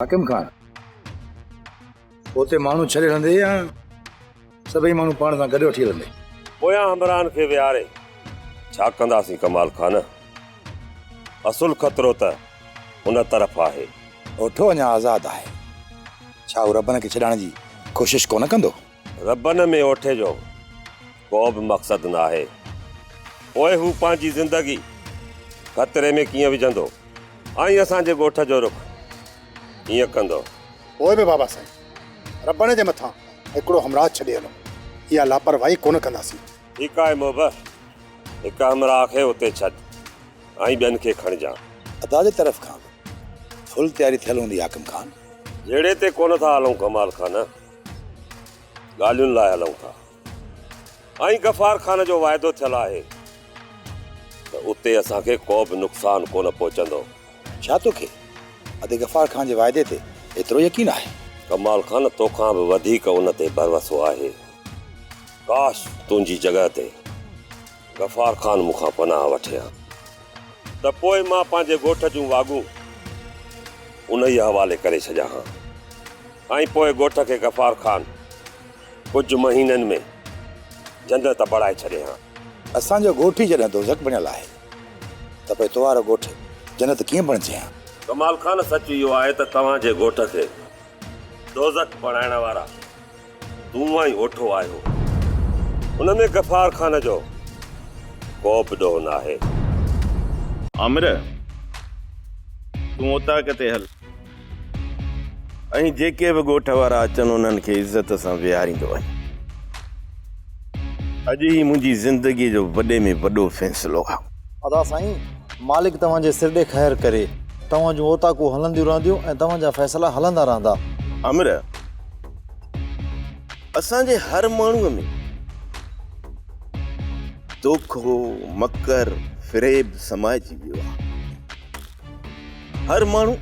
हाकिम खान उते माण्हू छॾे हलंदे या सभई माण्हू पाण सां गॾु वठी हलंदे? पोयां हमरान खे विहारे छा कंदासीं कमाल खान? असुल ख़तरो त उन तरफ़ आहे। ओठो अञा आज़ाद आहे, छा हू रबन खे छॾाइण जी कोशिश कोन कंदो? रबन में ओठे जो को बि मक़सदु न आहे। पोइ हू पंहिंजी ज़िंदगी ख़तरे में कीअं विझंदो ऐं असांजे ॻोठ जो रुख कीअं कंदो? पोइ बि बाबा साईं, रबन जे मथां हिकिड़ो हमराह छॾे हलो, इहा लापरवाही कोन कंदासीं। ठीकु आहे मोहब, हिकु हमराह खे उते छॾ ऐं ॿियनि खे खणिजां। अदा जे तरफ़ खां फुल तयारी थियल हूंदी हाकिम खान। जहिड़े ते कोन था हलूं कमाल खान, ॻाल्हियुनि लाइ हलूं था। ऐं गफ़ार खान जो वाइदो थियल आहे त उते असांखे को बि नुक़सानु कोन पहुचंदो। छा तोखे अदे गफ़ार खान जे वाइदे ते एतिरो यकीन आहे? कमाल खान, तोखां बि वधीक उन ते भरवसो आहे। काश तुंहिंजी जॻह ते गफ़ार खान मूंखां पनाह वठे हा त पोइ मां पंहिंजे ॻोठ जूं वागूं उन ई हवाले करे छॾियां हा ऐं पोइ ॻोठ खे गफ़ार खान कुझु महीननि में जन्नत बणाए छॾे हा। असांजो ॻोठ ई जॾहिं दोज़ख बणियल आहे त पोइ तवारो ॻोठ जन्नत कीअं बणिजे हा? कमाल खान, सच इहो आहे त तव्हांजे ॻोठ खे दोज़ख बणाइण वारा तूं ऐं ओठो आहियो। उन में गफ़ार खान जो को बि ॾोह न आहे। आमिर, तूं उतां किथे हल ऐं जेके बि ॻोठ वारा अचनि उन्हनि खे इज़त सां विहारींदो वञ। अॼु ई मुंहिंजी ज़िंदगीअ जो वॾे में वॾो फ़ैसिलो आहे। अदा साईं, मालिक तव्हांजे सिरॾे ख़ैर करे, तव्हां जूं ओताकूं हलंदियूं रहंदियूं ऐं तव्हांजा फ़ैसिला हलंदा रहंदा। आमिर, असांजे हर माण्हूअ में दोखो, मकर, फ़रेब समाइजी वियो आहे। हर माण्हू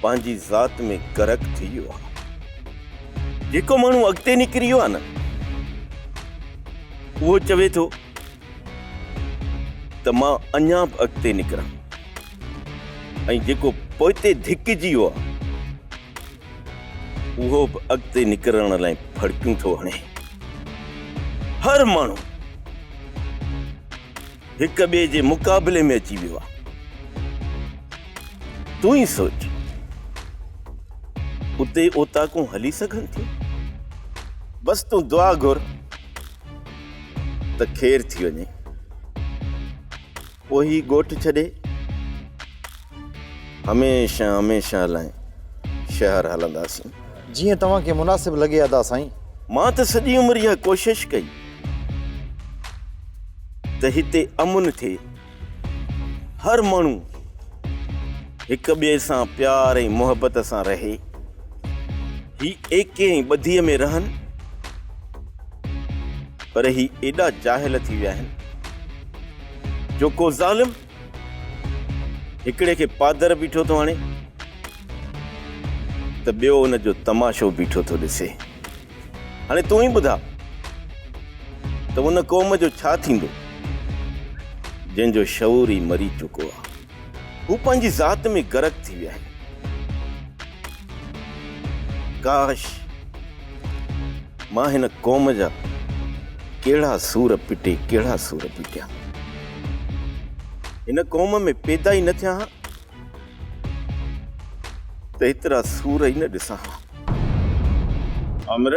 पंहिंजी ज़ात में गर्क थी वियो आहे। जेको माण्हू अॻिते निकिरी वियो आहे न, उहो चवे थो त मां अञा बि अॻिते निकिरां, ऐं जेको पोइते धिकिजी वियो आहे उहो बि अॻिते निकिरण लाइ फड़कियूं थो हणे। हर माण्हू हिक ॿिए जे मुक़ाबले में अची वियो आहे। तूं ई सोच, उते ओताकूं हली सघनि थियूं? बस तूं दुआ घुर त खेर थी वञे, पोइ ई ॻोठ छॾे हमेशह हमेशह लाइ शहर हलंदासीं। जीअं तव्हांखे मुनासिब लॻे अदा साईं। मां त सॼी उमिरि इहा कोशिश कई त हिते अमुन थिए, हर माण्हू हिक ॿिए सां प्यार ऐं मुहबत सां रहे, ही एके ऐं ॿधीअ में रहनि। पर ही एॾा जाहिल थी विया आहिनि जो को ज़ालिम हिकिड़े खे पादर बीठो थो हाणे त ॿियो उन जो तमाशो बीठो थो ॾिसे। हाणे तूं ई ॿुधा त उन क़ौम जो छा थींदो जंहिंजो शऊर ई मरी चुको आहे। हू पंहिंजी ज़ात में गर्क थी विया आहिनि। काश मां हिन क़ौम जा कहिड़ा सूर पिटे कहिड़ा सूर पिटिया हिन क़ौम में पैदा ई न थिया हा त एतिरा सूर ई न ॾिसां हा। आमिर,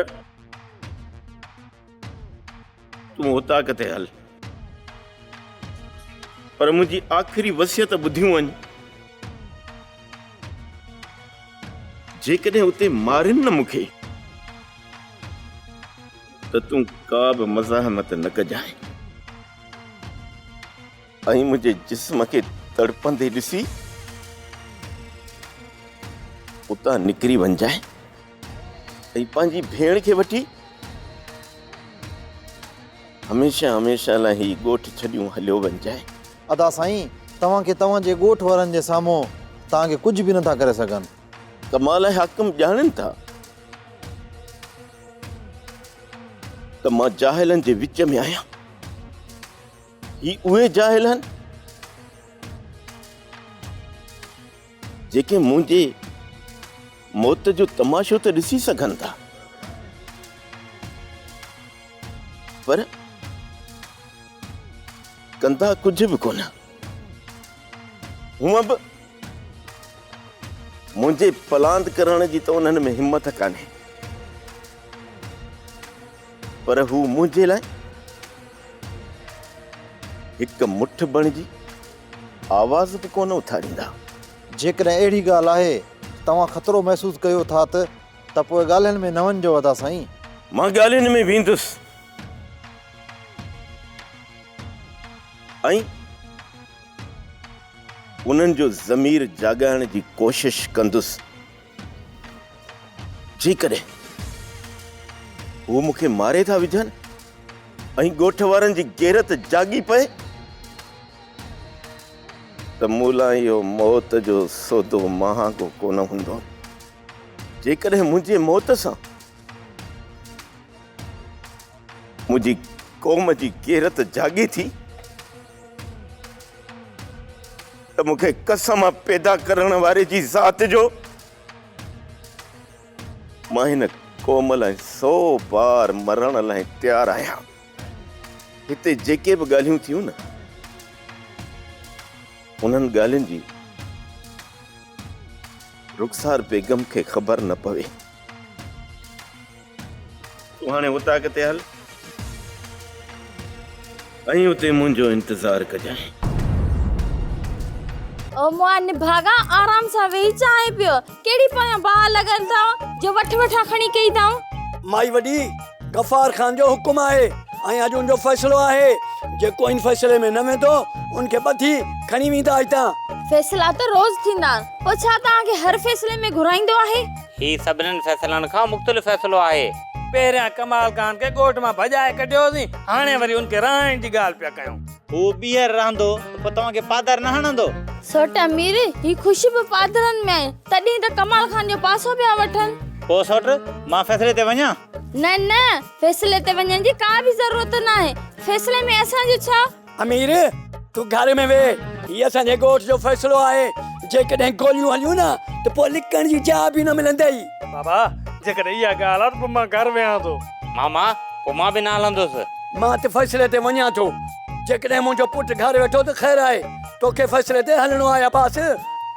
तूं उतां किथे हल, पर मुंहिंजी आख़िरी वसियत ॿुधियूं वञ। जेकॾहिं उते मारिन न मूंखे त तूं का बि मज़ाहमत न कजांइ ऐं मुंहिंजे जिस्म खे तड़पंदे ॾिसी उतां निकिरी वञजांइ ऐं पंहिंजी भेण खे वठी हमेशह हमेशह लाइ ही ॻोठ छॾियूं हलियो वञजांइ। अदा साईं, तव्हांखे तव्हांजे ॻोठ वारनि जे साम्हूं तव्हांखे कुझु बि नथा करे सघनि। कमाल हाकिम ॼाणनि था त मां जाहिलनि जे विच में आहियां। ही उहे जाहिल आहिनि जेके मुंहिंजे मौत जो तमाशो त ॾिसी सघनि था, पर कंदा कुझु बि कोन। हूअं बि मुंहिंजे पलांद करण जी त उन्हनि में हिम्मत कान्हे, पर हू मुंहिंजे लाइ हिकु मुठ बणिजी आवाज़ बि कोन उथारींदा। जेकॾहिं अहिड़ी ॻाल्हि आहे तव्हां ख़तरो महसूसु कयो था त पोइ ॻाल्हियुनि में न वञिजो अदा साईं। मां ॻाल्हियुनि में वेंदुसि ऐं उन्हनि जो ज़मीर जाॻाइण जी कोशिश कंदुसि। जेकॾहिं हू मूंखे मारे था विझनि ऐं ॻोठ वारनि जी गैरत जाॻी पए त मूला इहो मौत जो सौदो महांगो कोन हूंदो। जेकॾहिं मुंहिंजे मौत सां मुंहिंजी क़ौम जी गैरत जाॻी थी त मूंखे कसम पैदा करण वारे जी ज़ात जो मां हिन क़ौम लाइ 100 बार मरण लाइ तयारु आहियां। हिते जेके बि ॻाल्हियूं थियूं न, उन्हनि ॻाल्हियुनि जी रुखसार बेगम खे ख़बर न पवे। तूं हाणे उतां किथे हल ऐं उते मुंहिंजो इंतज़ारु कजांइ। ओ मोआ निभागा आराम सां वेही चाहे पियो। केड़ी पाया बाह लगन था जो वठ वठा खणी कई ताऊं। माई वडी गफार खान जो हुकुम आहे ऐं अॼु उनजो फ़ैसिलो आहे। जेको इन फ़ैसिले में न वेंदो उनखे बधी खणी वेंदा हितां। फैसला तो रोज थींदा, ओ छा तव्हां खे हर फैसले में घुराईंदो आहे? ही सभिनी फैसलनि खां मुख़्तलिफ़ फैसलो आहे। पहिरियां कमाल खान के ॻोठ मां भॼाए कढियोसीं, हाणे वरी उनखे रहण जी ॻाल्हि पिया कयूं। हू ॿीहर रहंदो त पोइ तव्हांखे पादर न हणंदो। सोट अमीर ही खुशबू पादरन में आहे, तॾहिं त कमाल खान जो पासो पिया वठन। पोइ सोट मां फैसले ते वञा? न न, फैसले ते वञण जी का भी ज़रूरत न आहे। फैसले में असां जो छा? अमीर तू घर में वे, ये असांजे ॻोठ जो फ़ैसिलो आहे। जेकॾहिं गोलियूं हलियूं न त पोइ लिकण जी जाइ बि न मिलंदई। बाबा जेकॾहिं इहा ॻाल्हि आहे त पोइ मां घर वेहां थो। मामा पोइ मां बि न हलंदुसि। मां त फ़ैसिले ते वञा थो। जेकॾहिं मुंहिंजो पुटु घर वेठो त ख़ैर आहे, तोखे फ़ैसिले ते हलणो आहे अब्बास।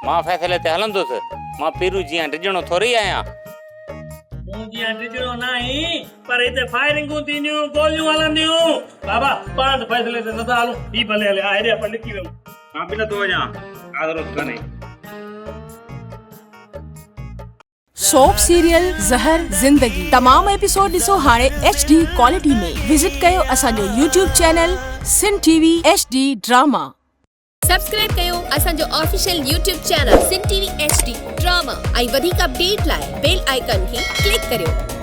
मां फ़ैसले ते हलंदुसि। मां पीरू जीअं डिॼणो थोरी आहियां। तूं जीअं डिॼणो न आहीं, पर हिते फायरिंगूं थींदियूं, गोलियूं हलंदियूं। बाबा पाण फ़ैसले ते नथा हलूं, ही भले हले हेॾे अपन लिकी वियो। मां बि नथो वञां, आदरत कान्हे। सोप सीरियल ज़हर ज़िंदगी तमाम एपिसोड ॾिसो हाणे HD क्वालिटी में। विजिट कयो असांजो YouTube चैनल सिन TV HD ड्रामा। सब्सक्राइब कयो असांजो ऑफिशियल YouTube चैनल सिन TV HD ड्रामा ऐं वधीक अपडेट लाइ बेल आइकन खे क्लिक करियो।